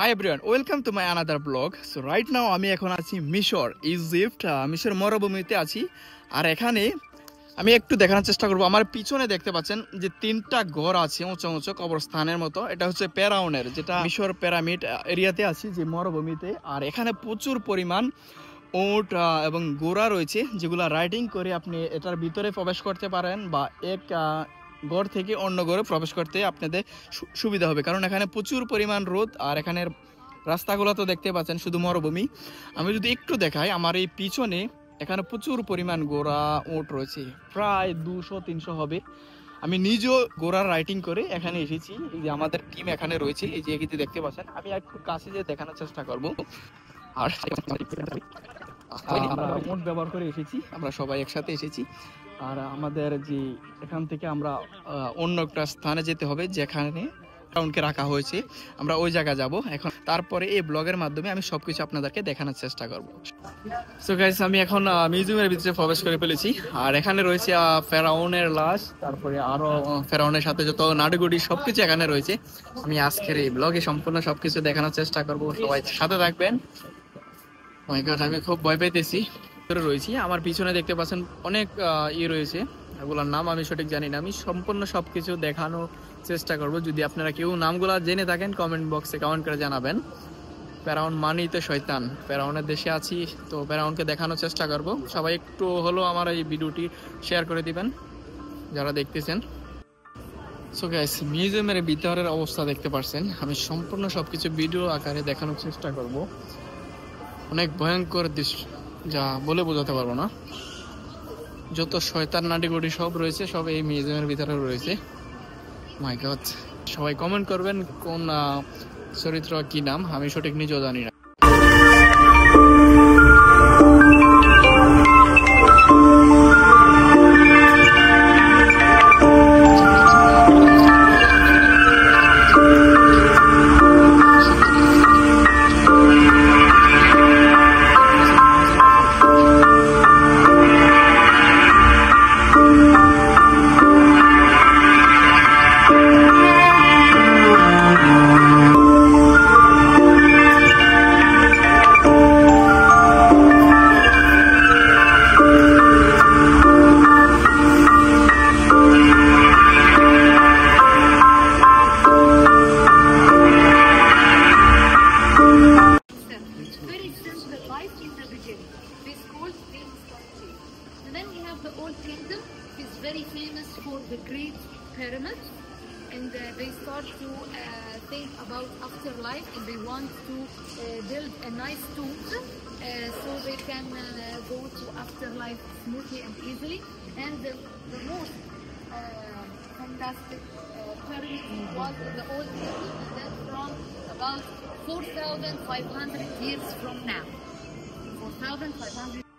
Hi everyone, welcome to my another blog. So right now আমি এখন আছি মিশর, ইজিপ্ট, মিশর মরুভূমিতে আছি। আর এখানে আমি একটু দেখানোর চেষ্টা করব। আমার পিছনে দেখতে পাচ্ছেন যে তিনটা ঘর আছে উঁচু উঁচু কবরস্থানের মতো। এটা হচ্ছে ফেরাউনের, যেটা মিশর পিরামিড এরিয়াতে আছি যে মরুভূমিতে। আর এখানে প্রচুর পরিমাণ উট এবং ঘোড়া রয়েছে, যেগুলো রাইডিং করে আপনি এটার ভিতরে প্রবেশ করতে পারেন বা এক ঘর থেকে অন্য ঘরে প্রবেশ করতে আপনাদের সুবিধা হবে, কারণ এখানে প্রচুর পরিমাণ রোদ। আর এখানের রাস্তাগুলো তো দেখতে পাচ্ছেন শুধু মরুভূমি। আমি যদি একটু দেখাই, আমার এই পিছনে এখানে প্রচুর পরিমাণ ঘোড়া উট রয়েছে, প্রায় 200-300 হবে। আমি নিজেও ঘোড়ার রাইডিং করে এখানে এসেছি। এই যে আমাদের টিম এখানে রয়েছে, এই যে এগিয়ে দেখতে পাচ্ছেন। আমি একটু কাছে যে দেখানোর চেষ্টা করব। আর আমরা উট ব্যবহার করে এসেছি, আমরা সবাই একসাথে এসেছি। আর আমাদের যে এখান থেকে আমরা অন্য একটা স্থানে যেতে হবে, যেখানে ফেরাউনকে রাখা হয়েছে। আমরা ওই জায়গা যাব এখন। তারপরে এই ব্লগের মাধ্যমে আমি সবকিছু আপনাদেরকে দেখানোর চেষ্টা করব। সো গাইস, আমি এখন মিউজিয়ামের ভিতরে প্রবেশ করে ফেলেছি। আর এখানে রয়েছে ফেরাউনের লাশ, তারপরে আরো ফেরাউনের সাথে যত নাড়ুগুড়ি সবকিছু এখানে রয়েছে। আমি আজকের এই ব্লগে সম্পূর্ণ সবকিছু দেখানোর চেষ্টা করব, সবাই সাথে থাকবেন। মাই গড, আমি খুব ভয় পেতেছি রয়েছি। আমার পিছনে দেখতে পাচ্ছেন অনেক রয়েছে, এগুলোর নাম আমি সঠিক জানি না। আমি সম্পূর্ণ সবকিছু দেখানোর চেষ্টা করব। যদি আপনারা কেউ নামগুলো জেনে থাকেন কমেন্ট বক্সে কমেন্ট করে জানাবেন। ফেরাউন মানেই তো শয়তান, ফেরাউনের দেশে আছি তো ফেরাউনকে দেখানোর চেষ্টা করব। সবাই একটু হলো আমার এই ভিডিওটি শেয়ার করে দিবেন যারা দেখতেছেন। সো গাইস, মিউজিয়ামের ভিতরের অবস্থা দেখতে পাচ্ছেন। আমি সম্পূর্ণ সবকিছু ভিডিও আকারে দেখানোর চেষ্টা করব। অনেক ভয়ঙ্কর দৃশ্য, যা বলে বোঝাতে পারবো না। যত শয়তান নাড়িগুড়ি সব রয়েছে, সব এই মিউজিয়ামের ভিতরে রয়েছে। মাই গড, সবাই কমেন্ট করবেন কোন চরিত্র কি নাম, আমি সঠিক নিজেও জানি না। The old kingdom is very famous for the great pyramids, and they start to think about afterlife, and they want to build a nice tomb so they can go to afterlife smoothly and easily. And the most fantastic pyramid was the old kingdom, and that's from about 4,500 years from now. 4,500